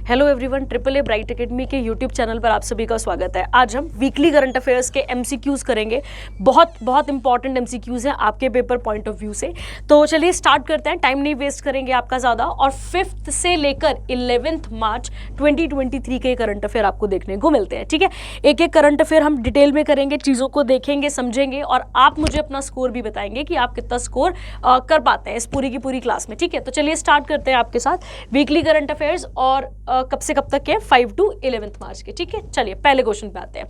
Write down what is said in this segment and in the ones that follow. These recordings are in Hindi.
Hello everyone, triple a bright academy के यूट्यूब चैनल पर आप सभी का स्वागत है। आज हम वीकली करंट अफेयर्स के एमसीक्यूज करेंगे। बहुत इंपॉर्टेंट एमसीक्यूज हैं आपके पेपर पॉइंट ऑफ व्यू से। तो चलिए स्टार्ट करते हैं, टाइम नहीं वेस्ट करेंगे आपका ज़्यादा। और 5th से लेकर 11th मार्च 2023 के करंट अफेयर आपको देखने को मिलते हैं। ठीक है, एक एक करंट अफेयर हम डिटेल में करेंगे, चीज़ों को देखेंगे, समझेंगे और आप मुझे अपना स्कोर भी बताएंगे कि आप कितना स्कोर कर पाते हैं इस पूरी की पूरी क्लास में। ठीक है, तो चलिए स्टार्ट करते हैं आपके साथ वीकली करंट अफेयर्स और कब से कब तक के 5 to 11th मार्च के। ठीक है, चलिए पहले क्वेश्चन पे आते हैं।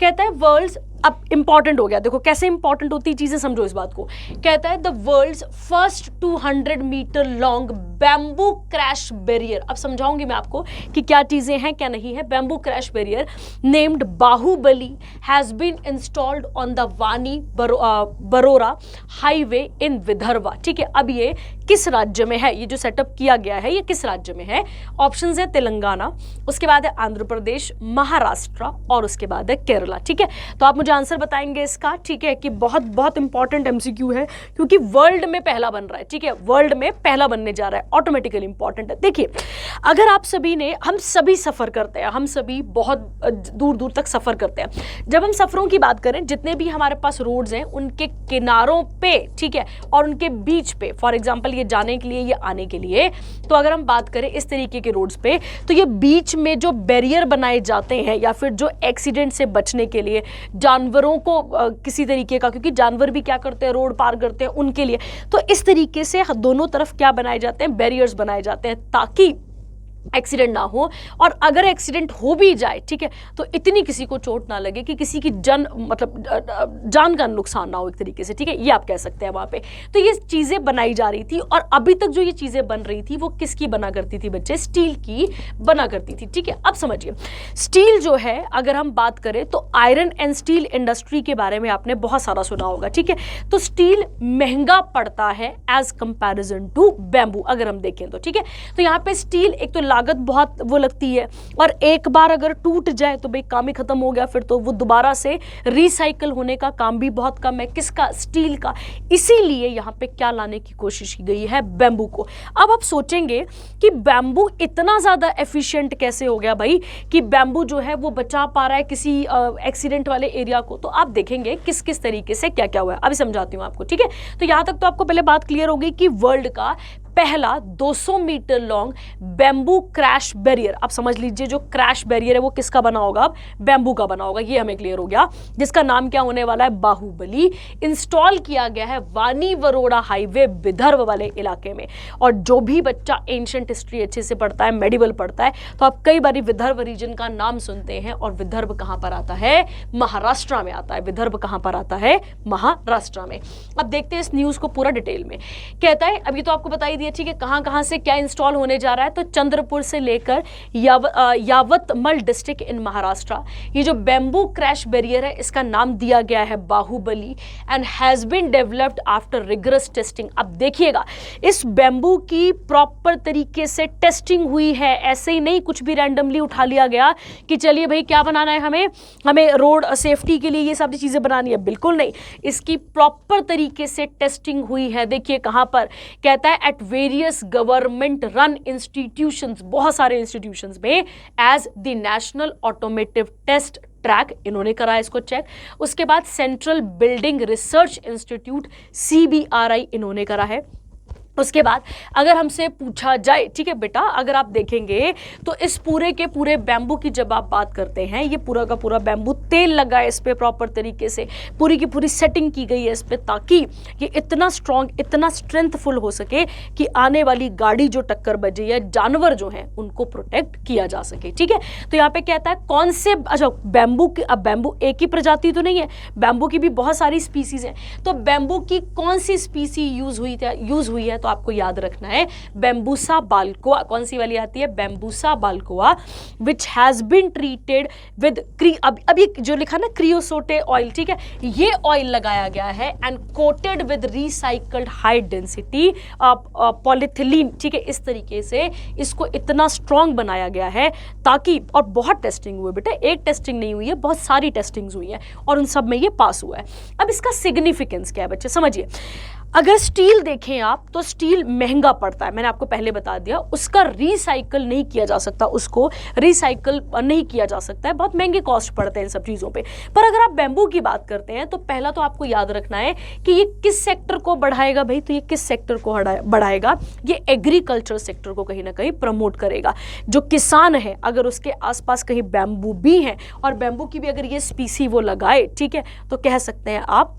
कहता है वर्ल्ड्स, अब इंपॉर्टेंट हो गया, देखो कैसे इंपॉर्टेंट होती चीजें, समझो इस बात को। कहता है the world's first 200 metre long bamboo crash barrier. अब समझाऊंगी मैं आपको कि क्या चीजें हैं क्या नहीं है। Bamboo crash barrier named Bahubali has been installed on the Wani Warora highway in Vidarbha. ठीक है, अब ये किस राज्य में है, ये जो सेटअप किया गया है ये किस राज्य में है? ऑप्शंस है तेलंगाना, उसके बाद है आंध्र प्रदेश, महाराष्ट्र और उसके बाद है केरला। ठीक है, तो आप मुझे आंसर बताएंगे इसका। ठीक है, कि बहुत इंपॉर्टेंट एमसीक्यू है क्योंकि वर्ल्ड में पहला बन रहा है। ठीक है, वर्ल्ड में पहला बनने जा रहा है, ऑटोमेटिकली इंपॉर्टेंट है। देखिए, अगर आप सभी ने, हम सभी सफर करते हैं, हम सभी बहुत दूर दूर तक सफर करते हैं। जब हम सफरों की बात करें, जितने भी हमारे पास रोड्स हैं उनके किनारों पे, ठीक है, और उनके बीच पे, फॉर एग्जाम्पल ये जाने के लिए, ये आने के लिए, तो अगर हम बात करें इस तरीके के रोड्स पे, तो ये बीच में जो बैरियर बनाए जाते हैं या फिर जो एक्सीडेंट से बचने के लिए, जानवरों को किसी तरीके का, क्योंकि जानवर भी क्या करते हैं, रोड पार करते हैं, उनके लिए, तो इस तरीके से दोनों तरफ क्या बनाए जाते हैं, बैरियर्स बनाए जाते हैं ताकि एक्सीडेंट ना हो। और अगर एक्सीडेंट हो भी जाए, ठीक है, तो इतनी किसी को चोट ना लगे कि किसी की जान का नुकसान ना हो एक तरीके से। ठीक है, ये आप कह सकते हैं वहां पे। तो ये चीजें बनाई जा रही थी और अभी तक जो ये चीजें बन रही थी वो किसकी बना करती थी बच्चे? स्टील की बना करती थी। ठीक है, अब समझिए, स्टील जो है, अगर हम बात करें तो आयरन एंड स्टील इंडस्ट्री के बारे में आपने बहुत सारा सुना होगा। ठीक है, तो स्टील महंगा पड़ता है एज कंपैरिजन टू बैम्बू, अगर हम देखें तो। ठीक है, तो यहाँ पे स्टील एक तो लागत बहुत वो लगती है और एक बार अगर टूट जाए तो भाई काम ही खत्म हो गया, फिर तो वो दोबारा से रिसाइकल होने का काम भी बहुत कम है। किसका? स्टील का। इसीलिए यहाँ पे क्या लाने की कोशिश की गई है? बैम्बू को। अब आप सोचेंगे कि बैम्बू इतना ज्यादा एफिशिएंट कैसे हो गया भाई कि बैम्बू जो है वो बचा पा रहा है किसी एक्सीडेंट वाले एरिया को। तो आप देखेंगे किस किस तरीके से क्या क्या हुआ है, अभी समझाती हूँ आपको। ठीक है, तो यहां तक तो आपको पहले बात क्लियर होगी कि वर्ल्ड का पहला 200 metre long bamboo crash barrier, आप समझ लीजिए जो क्रैश बैरियर है वो किसका बना होगा? अब बैम्बू का बना होगा, ये हमें क्लियर हो गया, जिसका नाम क्या होने वाला है? बाहुबली। इंस्टॉल किया गया है वानी वरोड़ा हाईवे विदर्भ वाले इलाके में। और जो भी बच्चा एंशिएंट हिस्ट्री अच्छे से पढ़ता है, मेडिवल पढ़ता है, तो आप कई बार विदर्भ रीजन का नाम सुनते हैं। और विदर्भ कहां पर आता है? महाराष्ट्र में आता है। विदर्भ कहां पर आता है? महाराष्ट्र में। अब देखते हैं इस न्यूज को पूरा डिटेल में। कहता है, अभी तो आपको बताई दिया, ठीक है, कहां कहां से क्या इंस्टॉल होने जा रहा है। तो चंद्रपुर से लेकर यावतमल डिस्ट्रिक्ट इन महाराष्ट्र। ये जो बैम्बू क्रैश बैरियर है इसका नाम दिया गया है Bahubali and has been developed after rigorous testing. अब देखिएगा, इस बैम्बू की प्रॉपर तरीके से टेस्टिंग हुई है, ऐसे ही नहीं कुछ भी रैंडमली उठा लिया गया कि चलिए भाई क्या बनाना है, हमें रोड सेफ्टी के लिए ये सब चीजें बनानी है। बिल्कुल नहीं, इसकी प्रॉपर तरीके से टेस्टिंग हुई है। देखिए कहां पर, कहता है at various government run institutions, बहुत सारे इंस्टीट्यूशंस में, as the national automotive test track, इन्होंने करा इसको चेक। उसके बाद central building research institute CBRI इन्होंने करा है। उसके बाद अगर हमसे पूछा जाए, ठीक है बेटा, अगर आप देखेंगे तो इस पूरे के पूरे बैम्बू की जब आप बात करते हैं, ये पूरा का पूरा बैम्बू तेल लगा है इस पे प्रॉपर तरीके से, पूरी की पूरी सेटिंग की गई है इस पे ताकि ये इतना स्ट्रॉन्ग, इतना स्ट्रेंथफुल हो सके कि आने वाली गाड़ी जो टक्कर बजे या जानवर जो हैं उनको प्रोटेक्ट किया जा सके। ठीक है, तो यहाँ पे कहता है कौन से, अच्छा बैम्बू की, अब बैम्बू एक ही प्रजाति तो नहीं है, बैम्बू की भी बहुत सारी स्पीसीज हैं। तो बैम्बू की कौन सी स्पीसी यूज हुई है? तो आपको याद रखना है बैम्बूसा बाल्कोआ। कौन सी वाली आती है? Bambusa balcooa, which has been treated with अब ये जो लिखा ना क्रियोसोटे ऑयल, ठीक है, ये ऑयल लगाया गया है and coated with recycled high density polyethylene. ठीक है, इस तरीके से इसको इतना स्ट्रॉन्ग बनाया गया है ताकि, और बहुत टेस्टिंग हुई बेटा, एक टेस्टिंग नहीं हुई है, बहुत सारी टेस्टिंग्स हुई है और उन सब में ये पास हुआ है। अब इसका सिग्निफिकेंस क्या है बच्चे, समझिए। अगर स्टील देखें आप तो स्टील महंगा पड़ता है, मैंने आपको पहले बता दिया, उसका रिसाइकल नहीं किया जा सकता, उसको रिसाइकल नहीं किया जा सकता है, बहुत महंगे कॉस्ट पड़ते हैं इन सब चीज़ों पे। पर अगर आप बैम्बू की बात करते हैं तो पहला तो आपको याद रखना है कि ये किस सेक्टर को बढ़ाएगा भाई, तो ये किस सेक्टर को बढ़ाएगा, ये एग्रीकल्चर सेक्टर को कहीं ना कहीं प्रमोट करेगा। जो किसान है अगर उसके आसपास कहीं बैम्बू भी है और बैम्बू की भी अगर ये स्पीसी वो लगाए, ठीक है, तो कह सकते हैं आप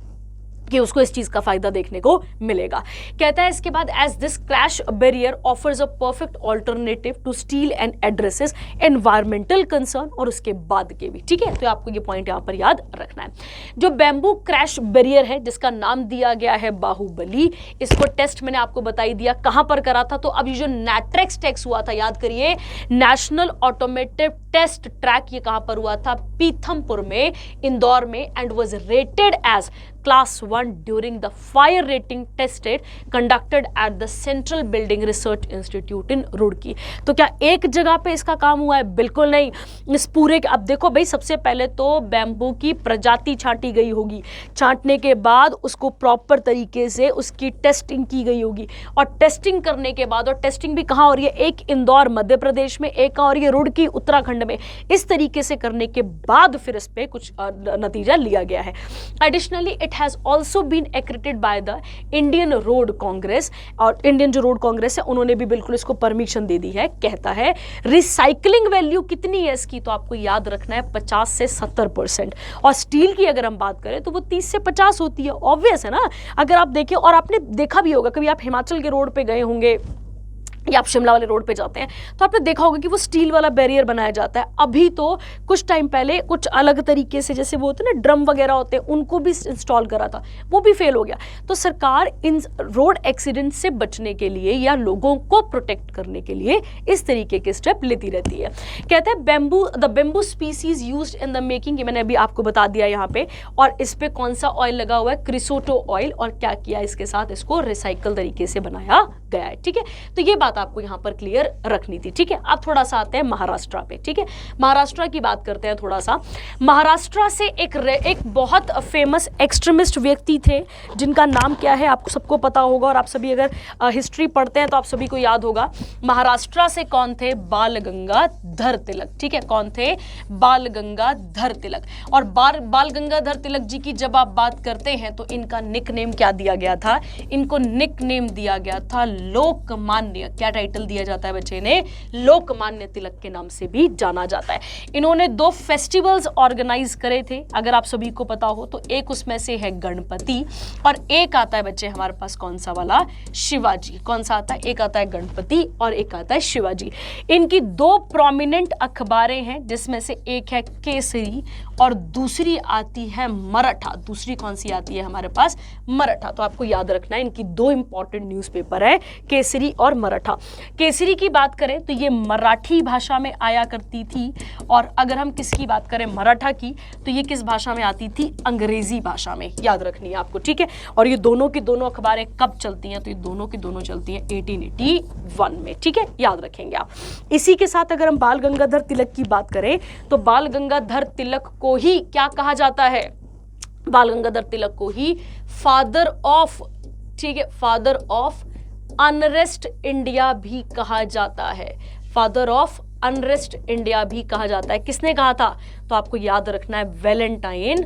कि उसको इस चीज का फायदा देखने को मिलेगा। कहता है इसके बाद as this crash barrier offers a perfect alternative to steel and addresses environmental concern, और उसके बाद के भी, ठीक है, तो आपको ये पॉइंट यहां पर याद रखना है। जो बैम्बू क्रैश बैरियर है जिसका नाम दिया गया है बाहुबली, इसको टेस्ट मैंने आपको बताई दिया कहां पर करा था, तो अब ये जो नैट्रेक्स टेस्ट हुआ था, याद करिए, नेशनल ऑटोमेटिव टेस्ट ट्रैक, ये कहां पर हुआ था, पीथमपुर में, इंदौर में, and was rated as Class 1 during the fire rating tested conducted at the Central Building Research Institute in Roorkee. तो क्या एक जगह पे इसका काम हुआ है? बिल्कुल नहीं। इस पूरे अब देखो भाई, सबसे पहले तो बैम्बू की प्रजाति छांटी गई होगी, छांटने के बाद उसको प्रॉपर तरीके से उसकी टेस्टिंग की गई होगी, और टेस्टिंग करने के बाद, और टेस्टिंग भी कहाँ हो रही है, एक इंदौर मध्य प्रदेश में, एक और ये रुड़की उत्तराखंड में, इस तरीके से करने के बाद फिर इस पे कुछ नतीजा लिया गया है। Additionally it has also been accredited by the Indian Road Congress, और इंडियन जो रोड कांग्रेस है उन्होंने भी बिल्कुल इसको परमिशन दे दी है। कहता है रिसाइकलिंग वैल्यू कितनी है इसकी, तो आपको याद रखना है 50 से 70%, और स्टील की अगर हम बात करें तो वो 30 से 50 होती है। ऑब्वियस है ना, अगर आप देखें, और आपने देखा भी होगा, कभी आप हिमाचल के रोड पे गए होंगे या आप शिमला वाले रोड पे जाते हैं तो आपने देखा होगा कि वो स्टील वाला बैरियर बनाया जाता है। अभी तो कुछ टाइम पहले कुछ अलग तरीके से, जैसे वो होते हैं ना ड्रम वगैरह होते हैं, उनको भी इंस्टॉल करा था, वो भी फेल हो गया। तो सरकार इन रोड एक्सीडेंट से बचने के लिए या लोगों को प्रोटेक्ट करने के लिए इस तरीके के स्टेप लेती रहती है। कहते हैं bamboo, the bamboo species used in the making, ये मैंने अभी आपको बता दिया यहाँ पे, और इस पे कौन सा ऑयल लगा हुआ है, क्रिसोटो ऑयल, और क्या किया इसके साथ, इसको रिसाइकल तरीके से बनाया गया है। ठीक है, तो ये बात आपको यहां पर क्लियर रखनी थी। ठीक है, अब थोड़ा सा आते हैं महाराष्ट्र पे। ठीक है, महाराष्ट्र की बात करते हैं थोड़ा सा। महाराष्ट्र से एक बहुत फेमस एक्सट्रीमिस्ट व्यक्ति थे जिनका नाम क्या है आपको सबको पता होगा, और आप सभी अगर हिस्ट्री पढ़ते हैं तो आप सभी को याद होगा। महाराष्ट्र से कौन थे, बाल गंगाधर तिलक। ठीक है, कौन थे, बाल गंगाधर तिलक। और बाल गंगाधर तिलक जी की जब आप बात करते हैं तो इनका निक नेम क्या दिया गया था, इनको निक नेम दिया गया था लोकमान्य। क्या टाइटल दिया जाता है बच्चे ने, लोकमान्य तिलक के नाम से भी जाना जाता है। इन्होंने 2 फेस्टिवल्स ऑर्गेनाइज करे थे, अगर आप सभी को पता हो तो। एक उसमें से है गणपति, और एक आता है बच्चे हमारे पास कौन सा वाला, शिवाजी। कौन सा आता है, एक आता है गणपति और एक आता है शिवाजी। इनकी 2 प्रोमिनेंट अखबारें हैं, जिसमें से एक है केसरी और दूसरी आती है मराठा। दूसरी कौन सी आती है हमारे पास, मराठा। तो आपको याद रखना है इनकी 2 इंपॉर्टेंट न्यूज़पेपर है, केसरी और मराठा। केसरी की बात करें तो ये मराठी भाषा में आया करती थी, और अगर हम किसकी बात करें, मराठा की, तो ये किस भाषा में आती थी, अंग्रेजी भाषा में। याद रखनी है आपको। ठीक है, और ये दोनों की दोनों अखबारें कब चलती हैं, तो ये दोनों की दोनों चलती हैं 1881 में। ठीक है, याद रखेंगे आप। इसी के साथ अगर हम बाल गंगाधर तिलक की बात करें तो बाल गंगाधर तिलक को ही क्या कहा जाता है, बाल गंगाधर तिलक को ही फादर ऑफ, ठीक है, फादर ऑफ अनरेस्ट इंडिया भी कहा जाता है। फादर ऑफ अनरेस्ट इंडिया भी कहा जाता है। किसने कहा था, तो आपको याद रखना है वैलेंटाइन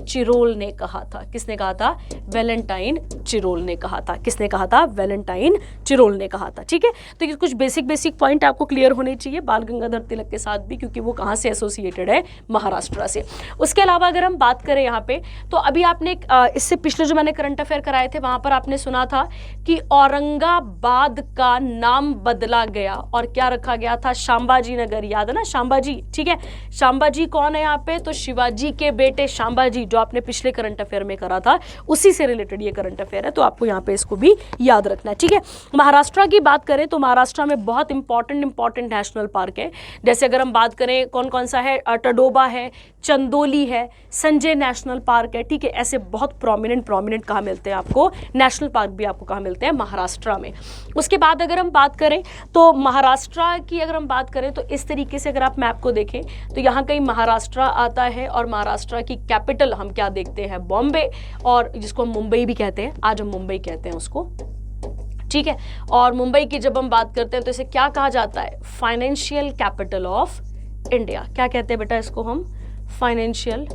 चिरोल ने कहा था। किसने कहा था, वैलेंटाइन चिरोल ने कहा था। किसने कहा था, वैलेंटाइन चिरोल ने कहा था। ठीक है, तो ये कुछ बेसिक पॉइंट आपको क्लियर होने चाहिए बाल गंगाधर तिलक के साथ भी, क्योंकि वो कहाँ से एसोसिएटेड है, महाराष्ट्र से। उसके अलावा अगर हम बात करें यहाँ पे, तो अभी आपने इससे पिछले जो मैंने करंट अफेयर कराए थे वहां पर आपने सुना था कि औरंगाबाद का नाम बदला गया और क्या रखा गया था, शांबाजी नगर। याद है ना, शांबाजी। ठीक है, शांबाजी कौन है यहाँ पे, तो शिवाजी के बेटे शांबाजी, जो आपने पिछले करंट अफेयर में करा था, उसी से रिलेटेड ये करंट अफेयर है, तो आपको यहाँ पे इसको भी याद रखना है। ठीक है, महाराष्ट्र की बात करें तो महाराष्ट्र में बहुत इंपॉर्टेंट नेशनल पार्क है। जैसे अगर हम बात करें कौन कौन सा है, टडोबा है, चंदोली है, संजय नेशनल पार्क है। ठीक है, ऐसे बहुत प्रोमिनेंट कहाँ मिलते हैं आपको, नेशनल पार्क भी आपको कहाँ मिलते हैं, महाराष्ट्र में। उसके बाद अगर हम बात करें तो महाराष्ट्र की अगर हम बात करें तो इस तरीके से अगर आप मैप को देखें तो यहाँ कहीं महाराष्ट्र आता है, और महाराष्ट्र की कैपिटल हम क्या देखते हैं, बॉम्बे, और जिसको हम मुंबई भी कहते हैं, आज हम मुंबई कहते हैं उसको। ठीक है। और मुंबई की जब हम बात करते हैं तो इसे क्या कहा जाता है, फाइनेंशियल कैपिटल ऑफ इंडिया। क्या कहते हैं बेटा इसको हम, फाइनेंशियल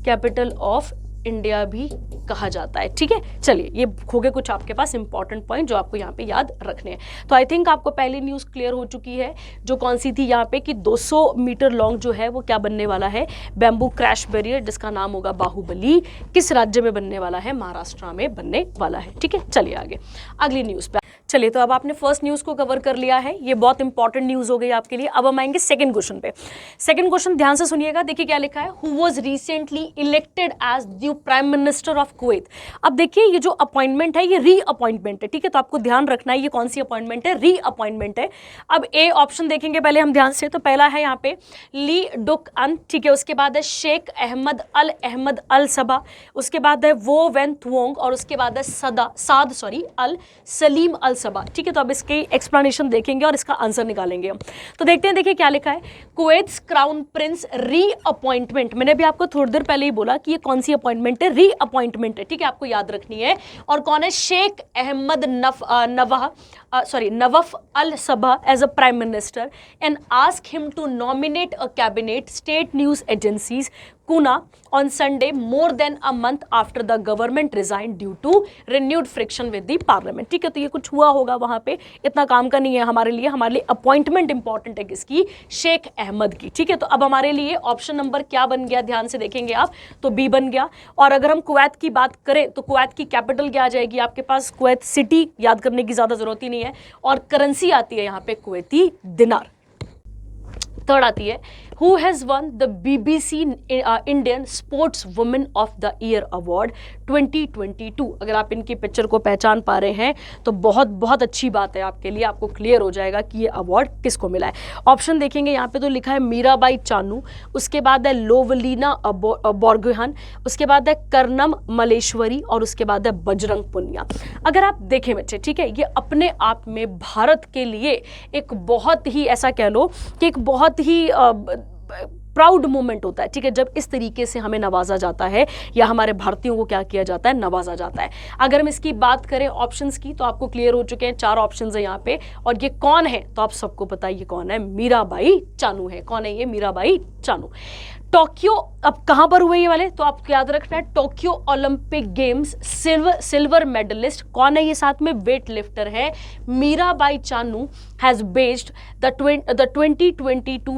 कैपिटल ऑफ इंडिया भी कहा जाता है, ठीक है। चलिए ये हो गए कुछ आपके पास इंपॉर्टेंट पॉइंट जो आपको यहाँ पे याद रखने हैं। तो आई थिंक आपको पहली न्यूज़ क्लियर हो चुकी है, जो कौन सी थी यहाँ पे कि 200 मीटर लॉन्ग जो है वो क्या बनने वाला है, बैम्बू क्रैश बैरियर, जिसका नाम होगा बाहुबली। किस राज्य में बनने वाला है, महाराष्ट्र में बनने वाला है, ठीक है। चलिए आगे अगली न्यूज़ पे। चलिए तो अब आपने फर्स्ट न्यूज़ को कवर कर लिया है, ये बहुत इंपॉर्टेंट न्यूज़ हो गई आपके लिए। अब हम आएंगे सेकंड क्वेश्चन पे। सेकंड क्वेश्चन ध्यान से सुनिएगा, देखिए क्या लिखा है, who was recently elected as new prime minister of Kuwait. अब देखिए ये जो अपॉइंटमेंट है ये री अपॉइंटमेंट है, ठीक है। तो आपको ध्यान रखना है ये कौन सी अपॉइंटमेंट है, री अपॉइंटमेंट है। अब ए ऑप्शन देखेंगे पहले हम ध्यान से, तो पहला है यहाँ पे ली डुक अन, ठीक है। उसके बाद है शेख अहमद अल सबा, उसके बाद है वो वेन थुओंग, और उसके बाद है साद अल सलीम अल सबा, ठीक है। तो अब इसके एक्सप्लेनेशन देखेंगे और इसका आंसर निकालेंगे हम। तो देखते हैं, देखिए क्या लिखा है, कुवैत क्राउन प्रिंस री अपॉइंटमेंट। मैंने भी आपको थोड़ी देर पहले ही बोला कि ये कौन सी अपॉइंटमेंट है, री अपॉइंटमेंट है, ठीक है, आपको याद रखनी है। और कौन है, Sheikh Ahmad Nawaf Al Sabah as a prime minister and ask him to nominate a cabinet state news agencies Kuna on Sunday more than a month after the government resigned due to renewed friction with the parliament, ठीक है। तो ये कुछ हुआ होगा वहाँ पे, इतना काम का नहीं है हमारे लिए अपॉइंटमेंट इंपॉर्टेंट है किसकी, शेख अहमद की, ठीक है। तो अब हमारे लिए ऑप्शन नंबर क्या बन गया, ध्यान से देखेंगे आप, तो बी बन गया। और अगर हम कुवैत की बात करें तो कुवैत की कैपिटल क्या आ जाएगी आपके पास, कुवैत सिटी, याद करने की ज़्यादा ज़रूरत ही नहीं है। और करेंसी आती है यहाँ पे कुवैती दिनार। थर्ड आती है, who has won the BBC Indian Sports Woman of the Year Award 2022। अगर आप इनकी पिक्चर को पहचान पा रहे हैं तो बहुत बहुत अच्छी बात है आपके लिए, आपको क्लियर हो जाएगा कि ये अवार्ड किसको मिला है। ऑप्शन देखेंगे यहाँ पे तो लिखा है मीराबाई चानू, उसके बाद है लोवलीना बोरगोहान, उसके बाद है कर्नम मलेश्वरी, और उसके बाद है बजरंग पुनिया। अगर आप देखें बच्चे, ठीक है, ये अपने आप में भारत के लिए एक बहुत ही, ऐसा कह लो कि एक बहुत ही प्राउड मोमेंट होता है, ठीक है, जब इस तरीके से हमें नवाजा जाता है या हमारे भारतीयों को क्या किया जाता है, नवाजा जाता है। अगर हम इसकी बात करें ऑप्शंस की तो आपको क्लियर हो चुके हैं, 4 ऑप्शंस है यहाँ पे। और ये कौन है तो आप सबको पता है ये कौन है, मीराबाई चानू है। कौन है ये, मीराबाई चानू। टोक्यो, अब कहाँ पर हुए ये वाले, तो आपको याद रखना है Tokyo Olympic games silver medallist कौन है ये, साथ में वेट लिफ्टर है Mirabai Chanu, has bagged the 2022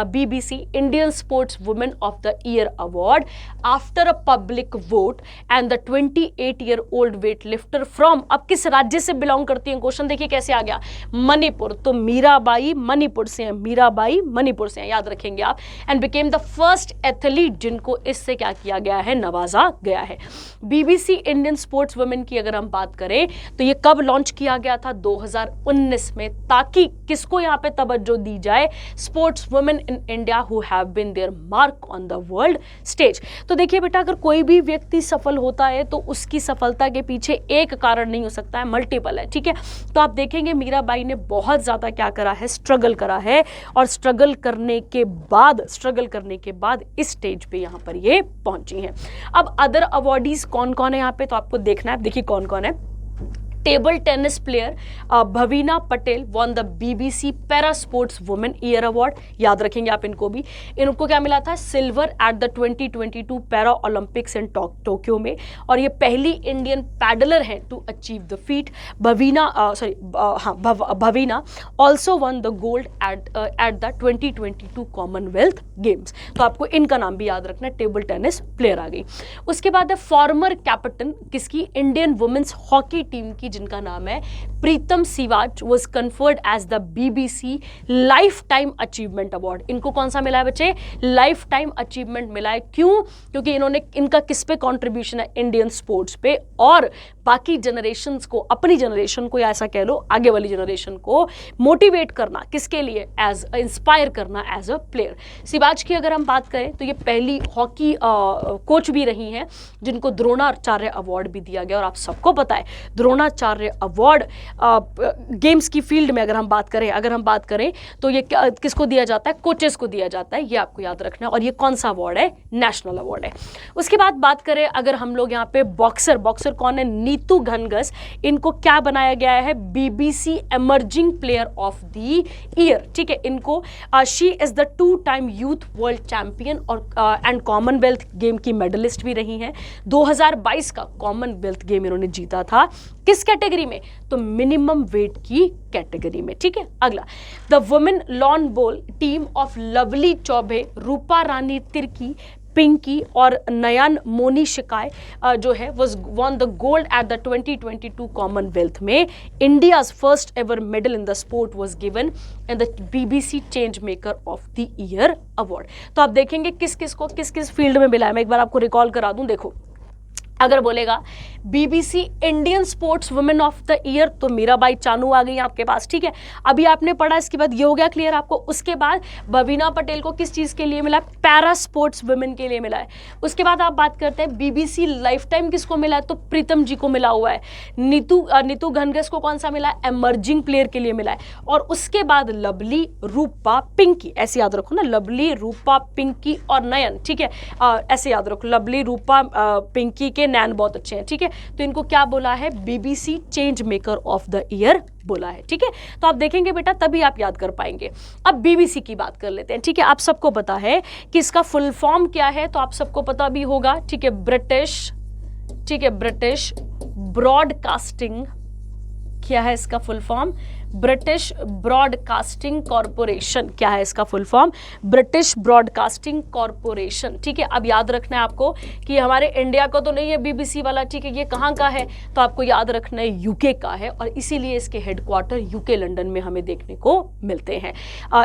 BBC Indian sports women of the year award after a public vote and the 28-year-old weight lifter from, अब किस राज्य से बिलोंग करती है, क्वेश्चन देखिए कैसे आ गया, मणिपुर। तो मीराबाई मणिपुर से हैं, मीराबाई मणिपुर से हैं, याद रखेंगे आप। And became the first athlete जिनको इससे क्या किया गया है, नवाजा गया है। BBC इंडियन स्पोर्ट्स वुमेन की अगर हम बात करें तो ये कब लॉन्च किया गया था, 2019 में, ताकि किसको यहाँ पे तवज्जो दी जाए, sports women in India who have been their mark on the world stage. तो देखिए बेटा, अगर कोई भी व्यक्ति सफल होता है तो उसकी सफलता के पीछे एक कारण नहीं हो सकता है, मल्टीपल है, ठीक है। तो आप देखेंगे मीराबाई ने बहुत ज्यादा क्या करा है, स्ट्रगल करा है, और स्ट्रगल करने के बाद इस स्टेज पे यहाँ पर ये पहुंची हैं। अब अदर अवार्डीज कौन कौन है यहाँ पे, तो आपको देखना है, देखिए कौन कौन है। Table tennis player Bhavina Patel won the BBC para sports women year award, याद रखेंगे आप इनको भी। इनको क्या मिला था, silver at the 2022 para Olympics in Tokyo में, और ये पहली इंडियन पैडलर हैं to achieve the feat. Bhavina also won the gold at the 2022 Commonwealth Games. तो आपको इनका नाम भी याद रखना है, टेबल टेनिस प्लेयर आ गई। उसके बाद है फॉर्मर कैप्टन किसकी, इंडियन वुमेन्स हॉकी टीम की, जिनका नाम है Pritam Siwach, was conferred as the BBC life time achievement award. इनको कौन सा मिला है बच्चे, लाइफ टाइम अचीवमेंट मिला है। क्यों, क्योंकि इनका किस पे कंट्रीब्यूशन है, इंडियन स्पोर्ट्स पे, और बाकी जनरेशंस को, अपनी जनरेशन को, या ऐसा कह लो आगे वाली जनरेशन को मोटिवेट करना, किसके लिए, एज इंस्पायर करना एज अ प्लेयर। सिवाच की अगर हम बात करें तो ये पहली हॉकी कोच भी रही हैं जिनको द्रोणाचार्य अवार्ड भी दिया गया। और आप सबको पता है द्रोणाचार्य अवार्ड गेम्स की फील्ड में अगर हम बात करें तो ये किसको दिया जाता है, कोचेस को दिया जाता है, ये आपको याद रखना है। और ये कौन सा अवार्ड है, नेशनल अवार्ड है। उसके बाद बात करें अगर हम लोग यहाँ पे बॉक्सर कौन है, नीतू घनघस, इनको क्या बनाया गया है, BBC emerging player of the year. ठीक है, इनको she is the 2 time youth world champion और एंड कॉमनवेल्थ गेम की मेडलिस्ट भी रही हैं। 2022 का कॉमनवेल्थ गेम इन्होंने जीता था, किस कैटेगरी में, तो मिनिमम वेट की कैटेगरी में। ठीक है, अगला, the women lawn ball team of Lovely Choubey, Rupa Rani Tirkey, Pinky और नयन मोनी शिकाय जो है was won the gold at the 2022 Commonwealth में। India's first ever medal in the sport was given in the BBC change maker of the year award. तो आप देखेंगे किस किस को किस किस फील्ड में मिला है। मैं एक बार आपको रिकॉल करा दूं, देखो अगर बोलेगा BBC Indian sports women of the year, तो मीराबाई चानू आ गई आपके पास। ठीक है, अभी आपने पढ़ा, इसके बाद ये हो गया क्लियर आपको। उसके बाद बबीना पटेल को किस चीज़ के लिए मिला है, पैरा स्पोर्ट्स वुमेन के लिए मिला है। उसके बाद आप बात करते हैं बीबीसी लाइफ टाइम किसको मिला है, तो प्रीतम जी को मिला हुआ है। नीतू घनघस को कौन सा मिला है, एमर्जिंग प्लेयर के लिए मिला है। और उसके बाद लवली, रूपा, पिंकी, ऐसे याद रखो ना, लवली, रूपा, पिंकी और नयन। ठीक है, ऐसे याद रखो, लवली, रूपा, पिंकी के नैन बहुत अच्छे हैं। ठीक है, तो इनको क्या बोला है, BBC change maker of the year बोला है। ठीक है, तो आप देखेंगे बेटा, तभी आप याद कर पाएंगे। अब बीबीसी की बात कर लेते हैं। ठीक है, आप सबको पता है कि इसका फुल फॉर्म क्या है, तो आप सबको पता भी होगा। ठीक है, ब्रिटिश ब्रॉडकास्टिंग, क्या है इसका full form, British broadcasting corporation. क्या है इसका full form, British broadcasting corporation. ठीक है, अब याद रखना है आपको कि हमारे इंडिया का तो नहीं है बीबीसी वाला। ठीक है, ये कहाँ का है, तो आपको याद रखना है यूके का है, और इसीलिए इसके हेडक्वार्टर यूके लंदन में हमें देखने को मिलते हैं।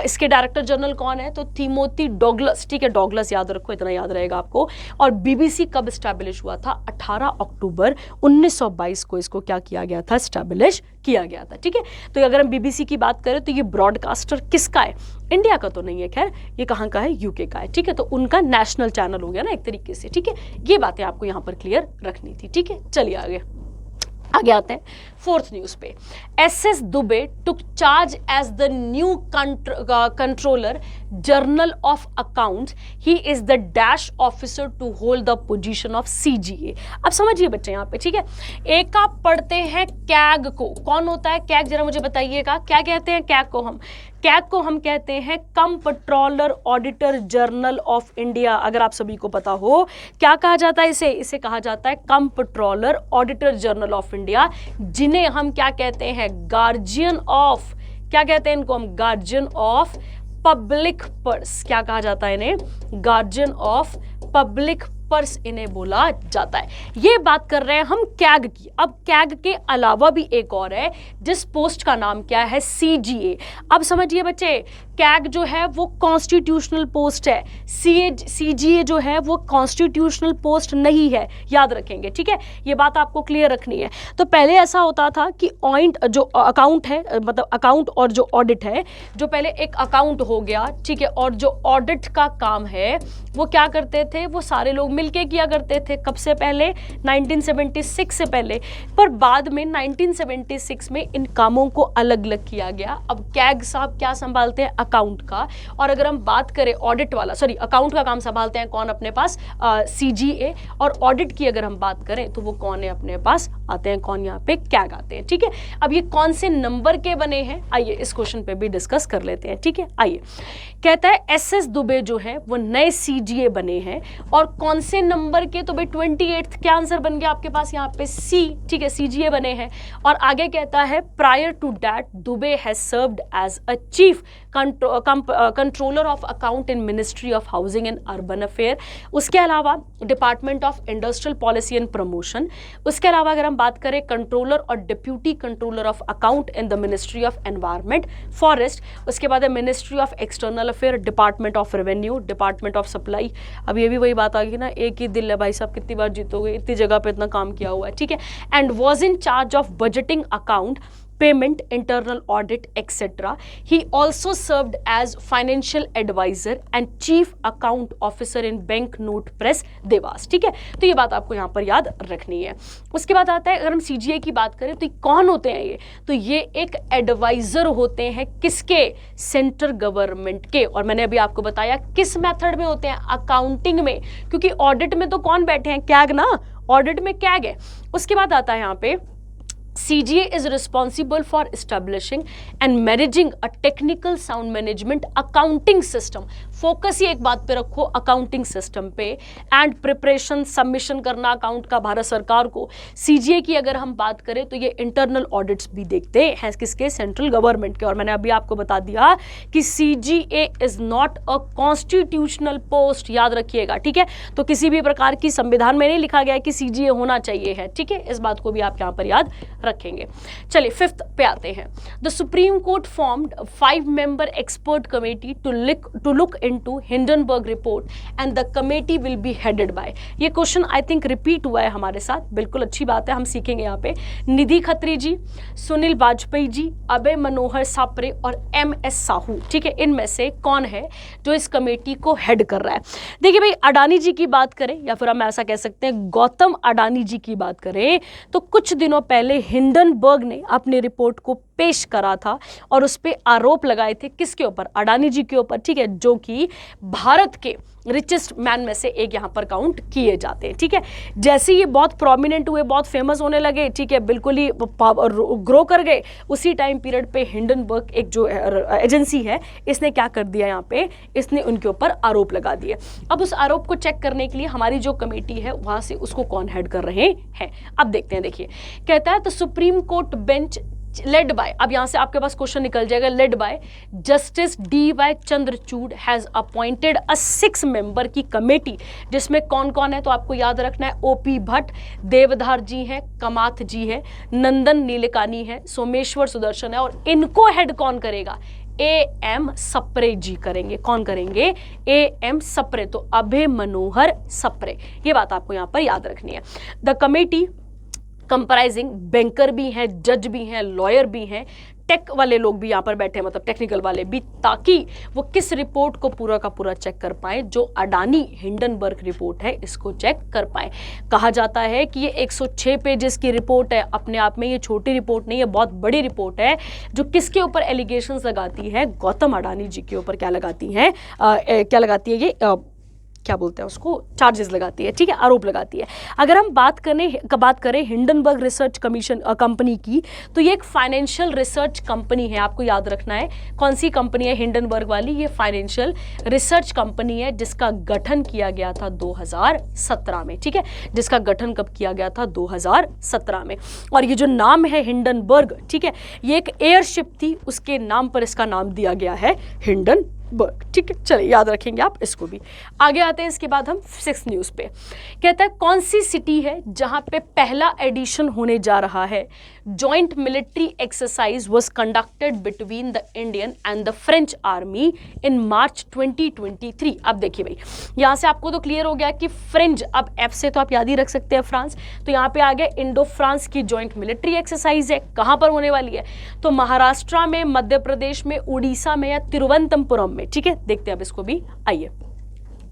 इसके डायरेक्टर जनरल कौन है, तो थिमोथी डॉगलस। ठीक है, डॉगलस याद रखो, इतना याद रहेगा आपको। और बीबीसी कब स्टैब्लिश हुआ था, 18 अक्टूबर 1922 को इसको क्या किया गया था, स्टैब्लिश किया गया था। ठीक है, तो अगर हम बीबीसी की बात करें तो ये ब्रॉडकास्टर किसका है, इंडिया का तो नहीं है, खैर ये कहाँ का है, यूके का है। ठीक है, तो उनका नेशनल चैनल हो गया ना एक तरीके से। ठीक है, ये बातें आपको यहाँ पर क्लियर रखनी थी। ठीक है, चलिए आगे आते हैं फोर्थ न्यूज पे। SS Dubey took charge as the new controller general of accounts, he is the dash officer to hold the position of CGA. अब समझिए बच्चे यहाँ पे। ठीक है, एक आप पढ़ते हैं कैग को, कौन होता है कैग, जरा मुझे बताइएगा, क्या कहते हैं कैग को हम, कैग को हम कहते हैं comptroller auditor journal of India. अगर आप सभी को पता हो क्या कहा जाता है इसे कहा जाता है comptroller auditor journal of India, जिन्हें हम क्या कहते हैं, गार्जियन ऑफ, क्या कहते हैं इनको हम, गार्जियन ऑफ पब्लिक पर्स। क्या कहा जाता है इन्हें, गार्जियन ऑफ पब्लिक पर्स इन्हें बोला जाता है। ये बात कर रहे हैं हम कैग की। अब कैग के अलावा भी एक और है जिस पोस्ट का नाम क्या है, सीजीए। अब समझिए बच्चे, कैग जो है वो कॉन्स्टिट्यूशनल पोस्ट है, सीजीए जो है वो कॉन्स्टिट्यूशनल पोस्ट नहीं है, याद रखेंगे। ठीक है, ये बात आपको क्लियर रखनी है। तो पहले ऐसा होता था कि जो अकाउंट है, मतलब अकाउंट और जो ऑडिट है, जो पहले एक अकाउंट हो गया, ठीक है, और जो ऑडिट का काम है वो क्या करते थे, वो सारे लोग मिलके किया करते थे। कब से पहले, 1976 से पहले। पर बाद में 1976 में इन कामों को अलग अलग किया गया। अब कैग साहब क्या संभालते हैं, अकाउंट का। और अगर हम बात करें ऑडिट वाला, सॉरी, अकाउंट का काम संभालते हैं कौन अपने पास, सीजीए। और ऑडिट की अगर हम बात करें तो वो कौन है अपने पास आते हैं, कौन यहाँ पे, कैग आते हैं। ठीक है, अब ये कौन से नंबर के बने हैं, आइए इस क्वेश्चन पे भी डिस्कस कर लेते हैं। ठीक है, आइए, कहता है एसएस दुबे जो है वो नए सीजीए बने हैं, और कौन से नंबर के, तो भाई 28th क्या आंसर बन गया आपके पास यहाँ पे, सी। ठीक है, सीजीए बने हैं। और आगे कहता है prior to that Dubey has served as a chief controller of account in ministry of housing and urban affair. उसके अलावा department of industrial policy and promotion. उसके अलावा अगर हम बात करें कंट्रोलर और deputy controller of account in the ministry of environment forest. उसके बाद है ministry of external affair, department of revenue, department of supply. अब ये भी वही बात आ गई ना, एक ही दिल है भाई साहब, कितनी बार जीतोगे, इतनी जगह पे इतना काम किया हुआ है। ठीक है, and was in charge of budgeting account, payment, internal audit, etc. He also served as financial advisor and chief account officer in Bank Note Press, Dewas. ठीक है, तो ये बात आपको यहाँ पर याद रखनी है। उसके बाद आता है, अगर हम सीजीए की बात करें तो कौन होते हैं ये, तो ये एक एडवाइजर होते हैं, किसके, सेंट्रल गवर्नमेंट के। और मैंने अभी आपको बताया किस मेथड में होते हैं, अकाउंटिंग में, क्योंकि ऑडिट में तो कौन बैठे हैं, कैग ना, ऑडिट में कैग है। उसके बाद आता है यहाँ पे CGA is responsible for establishing and managing a technical sound management accounting system। Focus ही एक बात पे रखो, अकाउंटिंग सिस्टम पे, एंड प्रिपरेशन सबमिशन करना अकाउंट का भारत सरकार को। CGA की अगर हम बात करें तो ये इंटरनल ऑडिट्स भी देखते हैं किसके, सेंट्रल गवर्नमेंट के। और मैंने अभी आपको बता दिया कि CGA is not a constitutional post, याद रखिएगा, ठीक है। तो किसी भी प्रकार की संविधान में नहीं लिखा गया है कि CGA होना चाहिए है, ठीक है। इस बात को भी आप यहाँ पर याद रखेंगे। चलिए 5th पे आते हैं। The supreme court formed 5 member expert committee to look into Hindenburg report and the committee will be headed by. ये क्वेश्चन आई थिंक रिपीट हुआ है हमारे साथ, बिल्कुल अच्छी बात है, हम सीखेंगे यहाँ पे। निधि खत्री जी, सुनील वाजपेयी जी, अभय मनोहर सापरे और MS साहू, ठीक है। इनमें से कौन है जो इस कमेटी को हेड कर रहा है? देखिए भाई, अडानी जी की बात करें या फिर हम ऐसा कह सकते हैं गौतम अडानी जी की बात करें तो कुछ दिनों पहले हिंडनबर्ग ने अपनी रिपोर्ट को पेश करा था और उस पे आरोप लगाए थे, किसके ऊपर? अडानी जी के ऊपर, ठीक है, जो कि भारत के रिचेस्ट मैन में से एक यहाँ पर काउंट किए जाते हैं, ठीक है। जैसे ये बहुत प्रोमिनेंट हुए, बहुत फेमस होने लगे, ठीक है, बिल्कुल ही ग्रो कर गए, उसी टाइम पीरियड पे हिंडनबर्ग एक जो एजेंसी है, इसने क्या कर दिया यहाँ पे, इसने उनके ऊपर आरोप लगा दिए। अब उस आरोप को चेक करने के लिए हमारी जो कमेटी है वहां से उसको कौन हेड कर रहे हैं, अब देखते हैं। देखिए, कहता है तो supreme court bench led by, अब यहां से आपके पास क्वेश्चन निकल जाएगा, led by justice DY Chandrachud has appointed a 6 member की कमेटी, जिसमें कौन कौन है तो आपको याद रखना है, OP भट्ट, देवधार जी हैं, कमाथ जी है, नंदन नीलेकानी है, सोमेश्वर सुदर्शन है, और इनको हेड कौन करेगा? AM सप्रे जी करेंगे। कौन करेंगे? AM सप्रे, तो अभय मनोहर सप्रे, ये बात आपको यहां पर याद रखनी है। द कमेटी कंप्राइजिंग बैंकर भी हैं, जज भी हैं, लॉयर भी हैं, टेक वाले लोग भी यहाँ पर बैठे हैं, मतलब टेक्निकल वाले भी, ताकि वो किस रिपोर्ट को पूरा का पूरा चेक कर पाए, जो अडानी हिंडनबर्ग रिपोर्ट है इसको चेक कर पाए। कहा जाता है कि ये 106 पेजेस की रिपोर्ट है, अपने आप में ये छोटी रिपोर्ट नहीं है, बहुत बड़ी रिपोर्ट है, जो किसके ऊपर एलिगेशंस लगाती है? गौतम अडानी जी के ऊपर क्या लगाती है, क्या लगाती है ये, क्या बोलते हैं उसको, चार्जेस लगाती है, ठीक है, आरोप लगाती है। अगर हम बात करें हिंडनबर्ग रिसर्च कमीशन कंपनी की, तो ये एक फाइनेंशियल रिसर्च कंपनी है, आपको याद रखना है कौन सी कंपनी है हिंडनबर्ग वाली, ये फाइनेंशियल रिसर्च कंपनी है, जिसका गठन किया गया था 2017 में, ठीक है, जिसका गठन कब किया गया था? 2017 में। और ये जो नाम है हिंडनबर्ग, ठीक है, ये एक एयरशिप थी, उसके नाम पर इसका नाम दिया गया है हिंडनबर्ग, ठीक है। चलिए याद रखेंगे आप इसको भी। आगे आते हैं, इसके बाद हम 6 न्यूज पे। कहता है कौन सी सिटी है जहां पे पहला एडिशन होने जा रहा है? Joint military exercise was conducted between the Indian and the French army in March 2023। अब देखिए भाई, यहां से आपको तो क्लियर हो गया कि फ्रेंच, अब F से तो आप याद ही रख सकते हैं फ्रांस, तो यहाँ पे आ गया इंडो फ्रांस की जॉइंट मिलिट्री एक्सरसाइज है। कहां पर होने वाली है? तो महाराष्ट्र में, मध्य प्रदेश में, उड़ीसा में या तिरुवनंतपुरम में, ठीक है। देखते हैं अब इसको भी, आइए।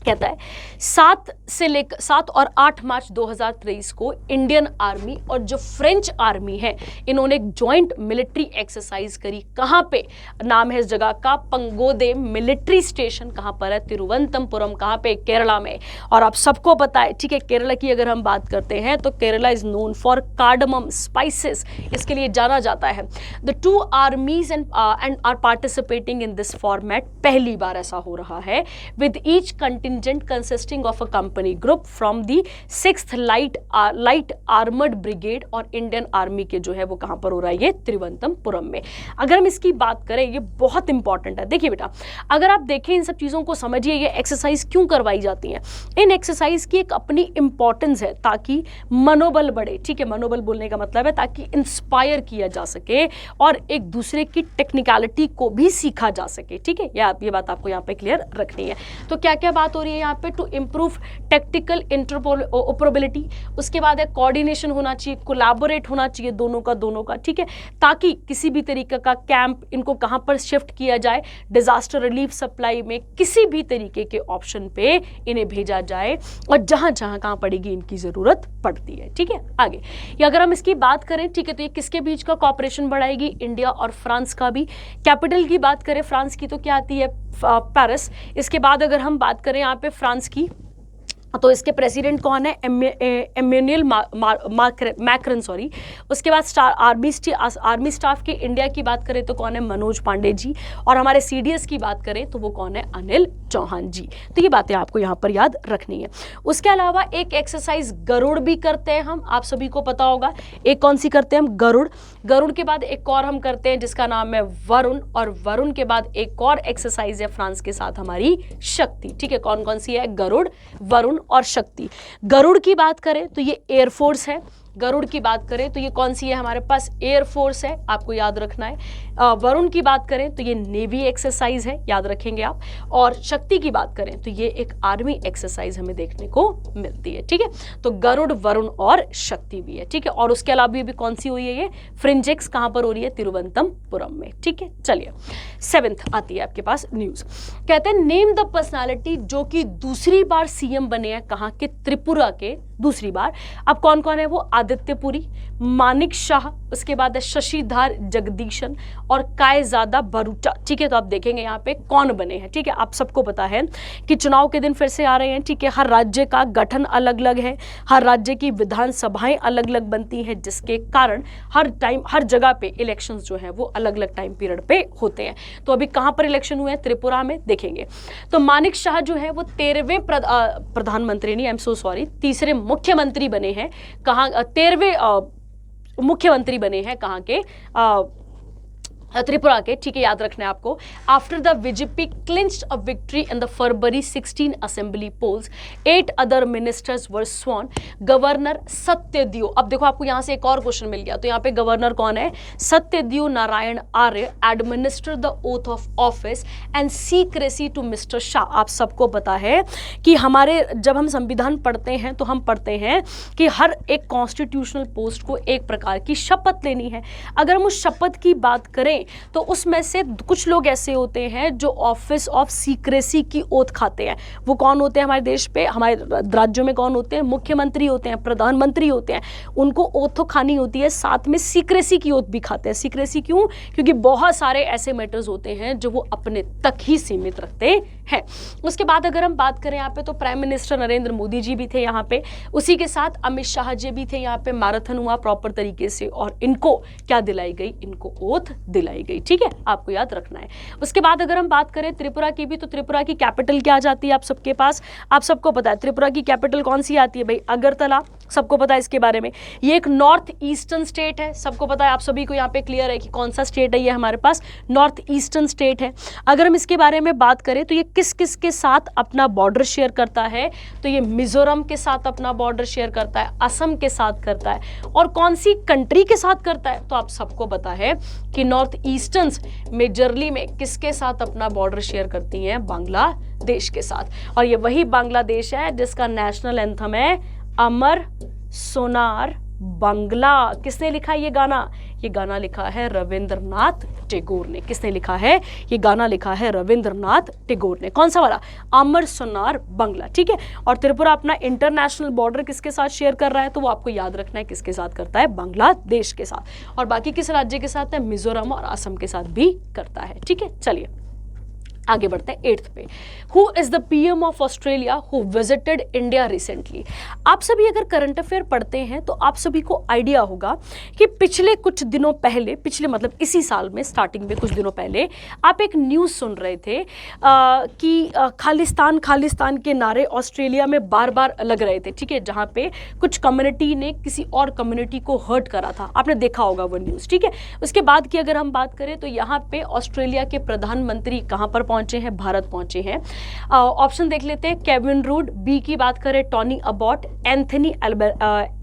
कहता है 7 और 8 मार्च 2023 को इंडियन आर्मी और जो फ्रेंच आर्मी है, इन्होंने एक जॉइंट मिलिट्री एक्सरसाइज करी। कहां पे? नाम है इस जगह का पंगोदे मिलिट्री स्टेशन। कहां पर है? तिरुवनंतपुरम। कहां पे? केरला में। और आप सबको पता है, ठीक है, केरला की अगर हम बात करते हैं तो Kerala is known for cardamom spices, इसके लिए जाना जाता है। The 2 armies and are participating in this format. पहली बार ऐसा हो रहा है, with each contingent consisting of a company group from the 6th light armoured brigade, और इंडियन आर्मी के जो है वो कहां पर हो रहा है? ये तिरुवनंतपुरम में। अगर हम इसकी बात करें, ये बहुत इंपॉर्टेंट है। देखिए बेटा, अगर आप देखें इन सब चीजों को समझिए, ये एक्सरसाइज क्यों करवाई जाती हैं। इन एक्सरसाइज की एक अपनी इंपॉर्टेंस है, ताकि मनोबल बढ़े, ठीक है, मनोबल बोलने का मतलब है ताकि इंस्पायर किया जा सके और एक दूसरे की टेक्निकलिटी को भी सीखा जा सके, ठीक है। ये बात आपको यहाँ पे क्लियर रखनी है। तो क्या क्या बात हो रही है यहाँ पे? टू इम्प्रूव टेक्टिकल इंटरऑपरेबिलिटी, उसके बाद है कोऑर्डिनेशन होना चाहिए, कोलैबोरेट होना चाहिए दोनों का, ठीक है, ताकि किसी भी तरीके का कैंप इनको कहां पर शिफ्ट किया जाए, डिजास्टर रिलीफ सप्लाई में किसी भी तरीके के ऑप्शन पे इन्हें भेजा जाए, और जहां जहां कहां पड़ेगी इनकी जरूरत पड़ती है, ठीक है। आगे या अगर हम इसकी बात करें, ठीक है, तो ये किसके बीच का कॉपरेशन बढ़ाएगी? इंडिया और फ्रांस का भी। कैपिटल की बात करें फ्रांस की तो क्या आती है? पेरिस। इसके बाद अगर हम बात करें यहाँ पे फ्रांस की, तो इसके प्रेसिडेंट कौन है? एम्मेनुएल मैक्रन, सॉरी। उसके बाद आर्मी स्टाफ के इंडिया की बात करें तो कौन है? मनोज पांडे जी। और हमारे CDS की बात करें तो वो कौन है? अनिल चौहान जी। तो ये बातें आपको यहाँ पर याद रखनी है। उसके अलावा एक एक्सरसाइज गरुड़ भी करते हैं हम, आप सभी को पता होगा। एक कौन सी करते हैं हम? गरुड़। गरुड़ के बाद एक और हम करते हैं जिसका नाम है वरुण, और वरुण के बाद एक और एक्सरसाइज है फ्रांस के साथ हमारी शक्ति। ठीक है, कौन कौन सी है? गरुड़, वरुण और शक्ति। गरुड़ की बात करें तो ये एयरफोर्स है। गरुड़ की बात करें तो ये कौन सी है? हमारे पास एयरफोर्स है, आपको याद रखना है। वरुण की बात करें तो ये नेवी एक्सरसाइज है, याद रखेंगे आप। और शक्ति की बात करें तो ये एक आर्मी एक्सरसाइज हमें देखने को मिलती है। ठीक है, तो गरुड़, वरुण और शक्ति भी है। ठीक है, और उसके अलावा भी कौन सी हुई है? ये फ्रिंजेक्स कहां पर हो रही है? तिरुवनंतपुरम में। ठीक है, चलिए 7th आती है आपके पास न्यूज। कहते हैं नेम द पर्सनालिटी जो कि दूसरी बार CM बने हैं, कहां के? त्रिपुरा के, दूसरी बार। अब कौन कौन है वो? आदित्य पुरी, मानिक शाह, उसके बाद है शशिधर जगदीशन और कायजादा बरूटा। ठीक है, तो आप देखेंगे यहाँ पे कौन बने हैं। ठीक है, आप सबको पता है कि चुनाव के दिन फिर से आ रहे हैं। ठीक है, हर राज्य का गठन अलग अलग है, हर राज्य की विधानसभाएं अलग अलग बनती हैं, जिसके कारण हर टाइम हर जगह पे इलेक्शंस जो है वो अलग अलग टाइम पीरियड पे होते हैं। तो अभी कहाँ पर इलेक्शन हुए हैं? त्रिपुरा में, देखेंगे। तो मानिक शाह जो है वो 13वें प्रधानमंत्री नहीं, आई एम सो सॉरी, तीसरे मुख्यमंत्री बने हैं। कहाँ? 13वें मुख्यमंत्री बने हैं, कहाँ के? त्रिपुरा के। ठीक है, याद रखना है आपको। After the BJP clinched a victory in the February 16 assembly polls, 8 other ministers were sworn. Governor Satyadev, अब देखो आपको यहाँ से एक और क्वेश्चन मिल गया। तो यहाँ पे गवर्नर कौन है? Satyadev Narayan Arya administer the oath of office and secrecy to Mr Shah. आप सबको पता है कि हमारे जब हम संविधान पढ़ते हैं तो हम पढ़ते हैं कि हर एक कॉन्स्टिट्यूशनल पोस्ट को एक प्रकार की शपथ लेनी है। अगर हम उस शपथ की बात करें तो उसमें से कुछ लोग ऐसे होते हैं जो ऑफिस ऑफ सीक्रेसी की ओथ खाते हैं। वो कौन होते हैं? हमारे देश पे, हमारे राज्यों में कौन होते हैं? मुख्यमंत्री होते हैं, प्रधानमंत्री होते हैं। उनको ओथ तो खानी होती है, साथ में सीक्रेसी की ओथ भी खाते हैं। सीक्रेसी क्यों? क्योंकि बहुत सारे ऐसे मैटर्स होते हैं जो वो अपने तक ही सीमित रखते हैं। उसके बाद अगर हम बात करें यहाँ पे तो प्राइम मिनिस्टर नरेंद्र मोदी जी भी थे यहाँ पे, उसी के साथ अमित शाह जी भी थे यहाँ पे। मैराथन हुआ प्रॉपर तरीके से और इनको क्या दिलाई गई? इनको ओथ दिलाई गई। ठीक है, आपको याद रखना है। उसके बाद अगर हम बात करें त्रिपुरा की भी, तो त्रिपुरा की कैपिटल क्या आ जाती है आप सबके पास? आप सबको पता है त्रिपुरा की कैपिटल कौन सी आती है भाई? अगरतला, सबको पता है इसके बारे में। ये एक नॉर्थ ईस्टर्न स्टेट है, सबको पता है। आप सभी को यहाँ पे क्लियर है कि कौन सा स्टेट है ये? हमारे पास नॉर्थ ईस्टर्न स्टेट है। अगर हम इसके बारे में बात करें तो ये किस किस के साथ अपना बॉर्डर शेयर करता है? तो ये मिजोरम के साथ अपना बॉर्डर शेयर करता है, असम के साथ करता है, और कौन सी कंट्री के साथ करता है? तो आप सबको पता है कि नॉर्थ ईस्टर्न्स मेजरली में किसके साथ अपना बॉर्डर शेयर करती हैं? बांग्लादेश के साथ। और ये वही बांग्लादेश है जिसका नेशनल एंथम है अमर सोनार बांग्ला। किसने लिखा ये गाना? ये गाना लिखा है रविंद्रनाथ टैगोर ने। किसने लिखा है ये गाना? लिखा है रविंद्रनाथ टैगोर ने। कौन सा वाला? अमर सोनार बांग्ला। ठीक है, और त्रिपुरा अपना इंटरनेशनल बॉर्डर किसके साथ शेयर कर रहा है? तो वो आपको याद रखना है किसके साथ करता है? बांग्लादेश के साथ। और बाकी किस राज्य के साथ है? मिजोरम और असम के साथ भी करता है। ठीक है, चलिए आगे बढ़ते हैं 8th पे। Who is the PM of Australia who visited India recently? आप सभी अगर करंट अफेयर पढ़ते हैं तो आप सभी को आइडिया होगा कि पिछले कुछ दिनों पहले, पिछले मतलब इसी साल में स्टार्टिंग में कुछ दिनों पहले आप एक न्यूज़ सुन रहे थे कि खालिस्तान के नारे ऑस्ट्रेलिया में बार बार लग रहे थे। ठीक है, जहाँ पे कुछ कम्युनिटी ने किसी और कम्युनिटी को हर्ट करा था, आपने देखा होगा वो न्यूज़। ठीक है, उसके बाद की अगर हम बात करें तो यहाँ पे ऑस्ट्रेलिया के प्रधानमंत्री कहाँ पर पहुंचे हैं? भारत पहुंचे हैं। ऑप्शन देख लेते हैं। केविन रूड, बी की बात करें टॉनी अबॉट, एंथनी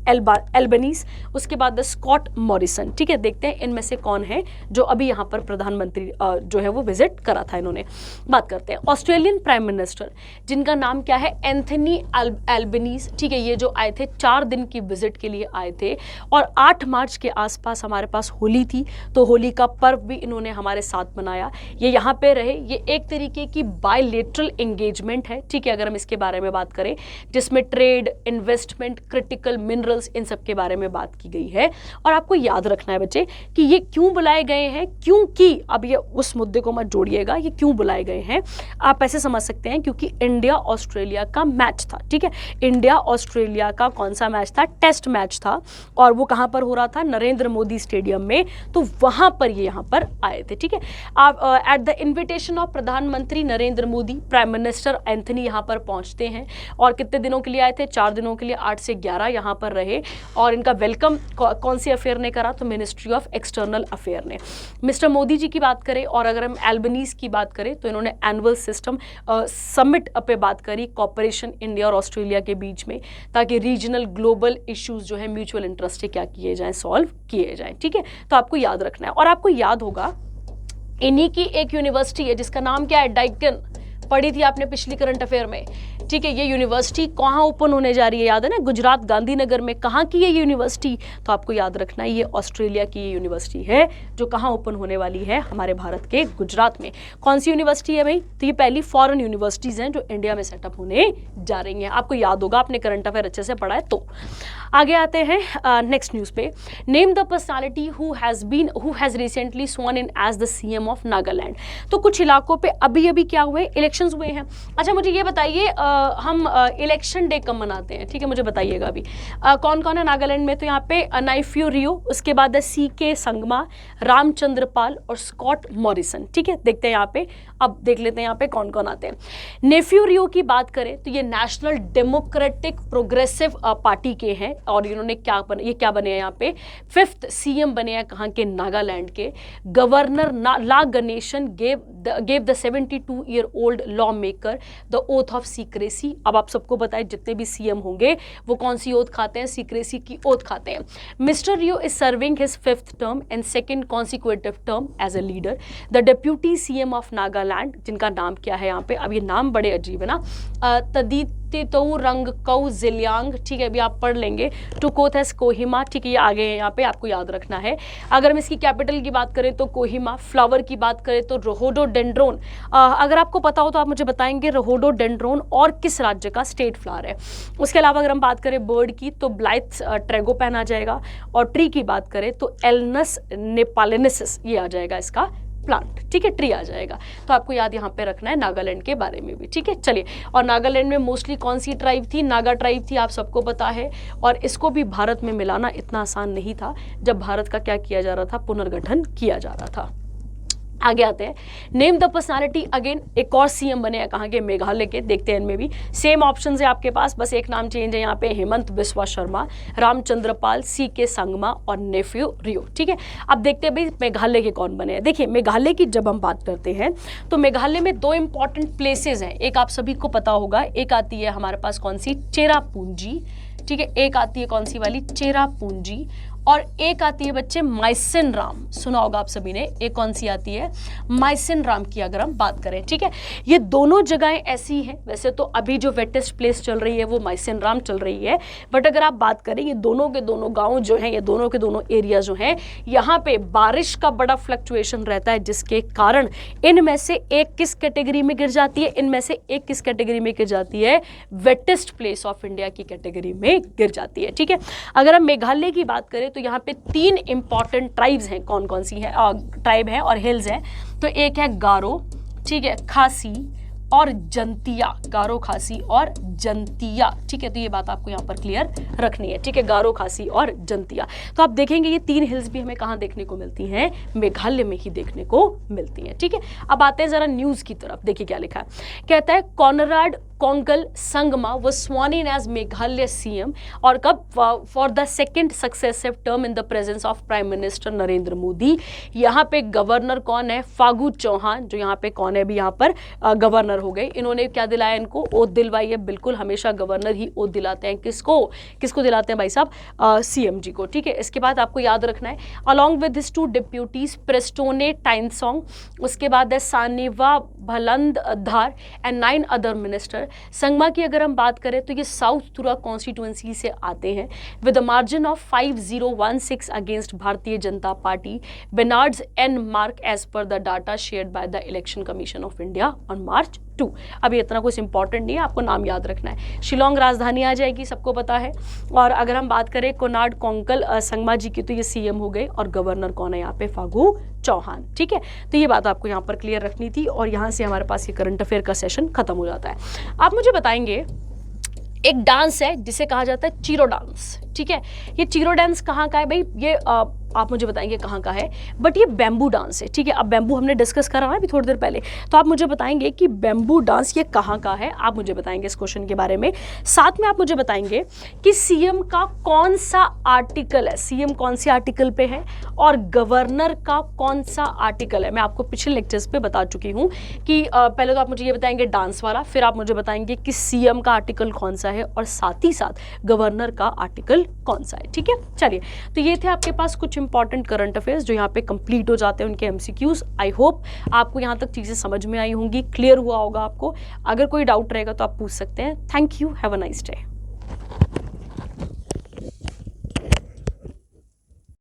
एल्बनीज, उसके बाद स्कॉट मॉरिसन। ठीक है, देखते हैं इनमें से कौन है जो अभी यहाँ पर प्रधानमंत्री जो है वो विजिट करा था इन्होंने। बात करते हैं ऑस्ट्रेलियन प्राइम मिनिस्टर जिनका नाम क्या है? Anthony Albanese. ठीक है, ये जो आए थे 4 दिन की विजिट के लिए आए थे, और 8 मार्च के आसपास हमारे पास होली थी, तो होली का पर्व भी इन्होंने हमारे साथ मनाया। ये यहाँ पे रहे। ये एक तरीके की बायलेटरल एंगेजमेंट है। ठीक है, अगर हम इसके बारे में बात करें, जिसमें trade, investment, critical minerals generals, इन सब के बारे में बात की गई है। और आपको याद रखना है बच्चे कि ये क्यों बुलाए गए हैं, क्योंकि अब ये उस मुद्दे को मत जोड़िएगा, ये क्यों बुलाए गए हैं आप ऐसे समझ सकते हैं क्योंकि इंडिया ऑस्ट्रेलिया का मैच था, ठीक है। इंडिया ऑस्ट्रेलिया का कौन सा मैच था? टेस्ट मैच था, और वो कहाँ पर हो रहा था? नरेंद्र मोदी स्टेडियम में। तो वहाँ पर ये यहाँ पर आए थे, ठीक है। आप एट द इन्विटेशन ऑफ प्रधानमंत्री Narendra Modi, prime minister Anthony यहाँ पर पहुँचते हैं, और कितने दिनों के लिए आए थे? 4 दिनों के लिए, 8 से 11 यहाँ पर रहे। और इनका वेलकम कौन सी अफेयर ने करा? तो मिनिस्ट्री ऑफ एक्सटर्नल अफेयर ने। मिस्टर मोदी जी की बात करें, और अगर हम एल्बनीज की बात करें तो इन्होंने एनुअल सिस्टम समिट पे बात करी, कॉपरेशन इंडिया और ऑस्ट्रेलिया के बीच में, ताकि रीजनल ग्लोबल इश्यूज जो है म्यूचुअल इंटरेस्ट से क्या किए जाएं, सॉल्व किए जाएं, ठीक है। तो आपको याद रखना है। और आपको याद होगा इन्हीं की एक यूनिवर्सिटी है जिसका नाम क्या है? डाइकन, पढ़ी थी आपने पिछली करंट अफेयर में, ठीक है। ये यूनिवर्सिटी कहाँ ओपन होने जा रही है? याद है ना, गुजरात गांधीनगर में। कहाँ की है ये यूनिवर्सिटी? तो आपको याद रखना है ये ऑस्ट्रेलिया की ये यूनिवर्सिटी है जो कहाँ ओपन होने वाली है? हमारे भारत के गुजरात में। कौन सी यूनिवर्सिटी है भाई? तो ये पहली फॉरेन यूनिवर्सिटीज़ हैं जो इंडिया में सेटअप होने जा रही हैं। आपको याद होगा, आपने करंट अफेयर अच्छे से पढ़ा है। तो आगे आते हैं नेक्स्ट न्यूज़ पे। Name the personality who has recently sworn in as the CM of Nagaland. तो कुछ इलाकों पे अभी अभी क्या हुए? इलेक्शंस हुए हैं। अच्छा मुझे ये बताइए, हम इलेक्शन डे कब मनाते हैं? ठीक है, मुझे बताइएगा अभी कौन कौन है नागालैंड में। तो यहाँ पे नाइफ्यू रियो, उसके बाद है CK संगमा, रामचंद्र पाल और स्कॉट मॉरिसन, ठीक है। देखते हैं यहाँ पे, अब देख लेते हैं यहाँ पे कौन कौन आते हैं। नेफ्यू रियो की बात करें तो ये नेशनल डेमोक्रेटिक प्रोग्रेसिव पार्टी के हैं, और इन्होंने क्या बने हैं यहाँ पे? 5th CM बने हैं कहाँ के? नागालैंड के। Governor La Ganesan gave the 72-year-old lawmaker the oath of secrecy. अब आप सबको पता है जितने भी CM होंगे वो कौन सी ओथ खाते हैं? सीक्रेसी की ओथ खाते हैं। Mister Rio is serving his 5th term and 2nd consecutive term as a leader. The deputy CM of Nagaland, जिनका नाम क्या है यहाँ पे? अब ये नाम बड़े अजीब है ना, तदीतितौ रंगकौ जिलियांग, ठीक है, अभी आप पढ़ लेंगे। टुकोथेस कोहिमा, ठीक है, ये आगे है यहाँ पे, आपको याद रखना है। अगर हम इसकी कैपिटल की बात करें तो कोहिमा, फ्लावर की बात करें तो रोहोडोडेंड्रोन। अगर आपको पता हो तो आप मुझे बताएंगे रोहोडोडेंड्रोन और किस राज्य का स्टेट फ्लावर है। उसके अलावा अगर हम बात करें बर्ड की तो ब्लाइथ ट्रेगोपैन आ जाएगा, और ट्री की बात करें तो एल्नस नेपालेनेसिस, ये आ जाएगा इसका प्लांट, ठीक है, ट्री आ जाएगा। तो आपको याद यहाँ पे रखना है नागालैंड के बारे में भी, ठीक है। चलिए, और नागालैंड में मोस्टली कौन सी ट्राइब थी? नागा ट्राइब थी, आप सबको पता है। और इसको भी भारत में मिलाना इतना आसान नहीं था जब भारत का क्या किया जा रहा था? पुनर्गठन किया जा रहा था। आगे आते हैं, नेम द पर्सनालिटी। अगेन एक और CM बने हैं कहाँ के? मेघालय के। देखते हैं इनमें भी सेम ऑप्शन है आपके पास, बस एक नाम चेंज है यहाँ पे। हेमंत बिस्वा शर्मा, रामचंद्र पाल, CK संगमा और नेफ्यू रियो, ठीक है। अब देखते हैं भाई मेघालय के कौन बने हैं। देखिए मेघालय की जब हम बात करते हैं तो मेघालय में 2 इंपॉर्टेंट प्लेसेज हैं। एक आप सभी को पता होगा, एक आती है हमारे पास कौन सी? चेरापूंजी, ठीक है। एक आती है कौन सी वाली? चेरापूंजी। और एक आती है बच्चे माइसिन राम, सुना होगा आप सभी ने। एक कौन सी आती है? माइसिन राम की अगर हम बात करें, ठीक है। ये दोनों जगहें ऐसी हैं, वैसे तो अभी जो वेटेस्ट प्लेस चल रही है वो माइसिन राम चल रही है, बट अगर आप बात करें ये दोनों के दोनों गांव जो हैं, ये दोनों के दोनों एरिया जो हैं, यहाँ पे बारिश का बड़ा फ्लक्चुएशन रहता है, जिसके कारण इनमें से एक किस कैटेगरी में गिर जाती है? इनमें से एक किस कैटेगरी में गिर जाती है? वेटेस्ट प्लेस ऑफ इंडिया की कैटेगरी में गिर जाती है, ठीक है। अगर हम मेघालय की बात करें तो यहाँ पे 3 इंपॉर्टेंट ट्राइब्स हैं। कौन कौन सी हैं? ट्राइब है और हिल्स हैं। तो एक है गारो, ठीक है, खासी और जंतिया। गारो, खासी और जंतिया, ठीक है। तो ये बात आपको यहाँ पर क्लियर रखनी है, ठीक है। गारो, खासी और जंतिया। तो आप देखेंगे ये 3 हिल्स भी हमें कहाँ देखने को मिलती हैं? मेघालय में ही देखने को मिलती हैं, ठीक है। अब आते हैं जरा न्यूज़ की तरफ। देखिए क्या लिखा है, कहता है Conrad Kongkal Sangma was sworn in as Meghalaya CM, और कब? For the 2nd successive term in the presence of prime minister Narendra Modi. यहाँ पे गवर्नर कौन है? फागू चौहान, जो यहाँ पे कौन है? अभी यहाँ पर गवर्नर हो गए। इन्होंने क्या दिलाया इनको? ओथ दिलवाई है। बिल्कुल, हमेशा गवर्नर ही ओथ दिलाते हैं। किसको दिलाते हैं भाई साहब? CM जी को, ठीक है। इसके बाद आपको याद रखना है, अलॉन्ग विद हिज 2 डिप्यूटीज प्रेस्टोने टाइनसोंग, उसके बाद है सानिवा भलंदधार एंड 9 अदर मिनिस्टर। संगमा की अगर हम बात करें तो ये साउथ तुरा कॉन्स्टिट्यूएंसी से आते हैं with a margin of 5016 against Bharatiya Janata Party Bernard N Marak as per the data shared by the election commission of India on March 2। अभी इतना कुछ इंपॉर्टेंट नहीं है, आपको नाम याद रखना है। शिलोंग राजधानी आ जाएगी, सबको पता है। और अगर हम बात करें कोनार्ड कोंकल संगमा जी की, तो ये सीएम हो गए, और गवर्नर कौन है यहाँ पे, फागू चौहान। ठीक है, तो ये बात आपको यहाँ पर क्लियर रखनी थी, और यहाँ से हमारे पास ये करंट अफेयर का सेशन खत्म हो जाता है। आप मुझे बताएंगे, एक डांस है जिसे कहा जाता है चीरो डांस। ठीक है, ये चीरो डांस कहाँ का है भाई, ये आप मुझे बताएंगे कहाँ का है, बट ये बैम्बू डांस है। ठीक है, अब बैम्बू हमने डिस्कस करा ना अभी थोड़ी देर पहले, तो आप मुझे बताएंगे कि बैम्बू डांस ये कहाँ का है, आप मुझे बताएंगे इस क्वेश्चन के बारे में। साथ में आप मुझे बताएंगे कि सीएम का कौन सा आर्टिकल है, सीएम कौन सी आर्टिकल पे है, और गवर्नर का कौन सा आर्टिकल है। मैं आपको पिछले लेक्चर्स पे बता चुकी हूँ कि पहले तो आप मुझे ये बताएंगे डांस वाला, फिर आप मुझे बताएंगे कि सीएम का आर्टिकल कौन सा है, और साथ ही साथ गवर्नर का आर्टिकल कौन सा है। ठीक है, चलिए, तो ये थे आपके पास कुछ इंपॉर्टेंट करंट अफेयर्स जो यहाँ पे कंप्लीट हो जाते हैं, उनके एमसीक्यूज। आई होप आपको यहाँ तक चीज़ें समझ में आई होंगी, क्लियर हुआ होगा आपको। अगर कोई डाउट रहेगा तो आप पूछ सकते हैं। Thank you, have a nice day.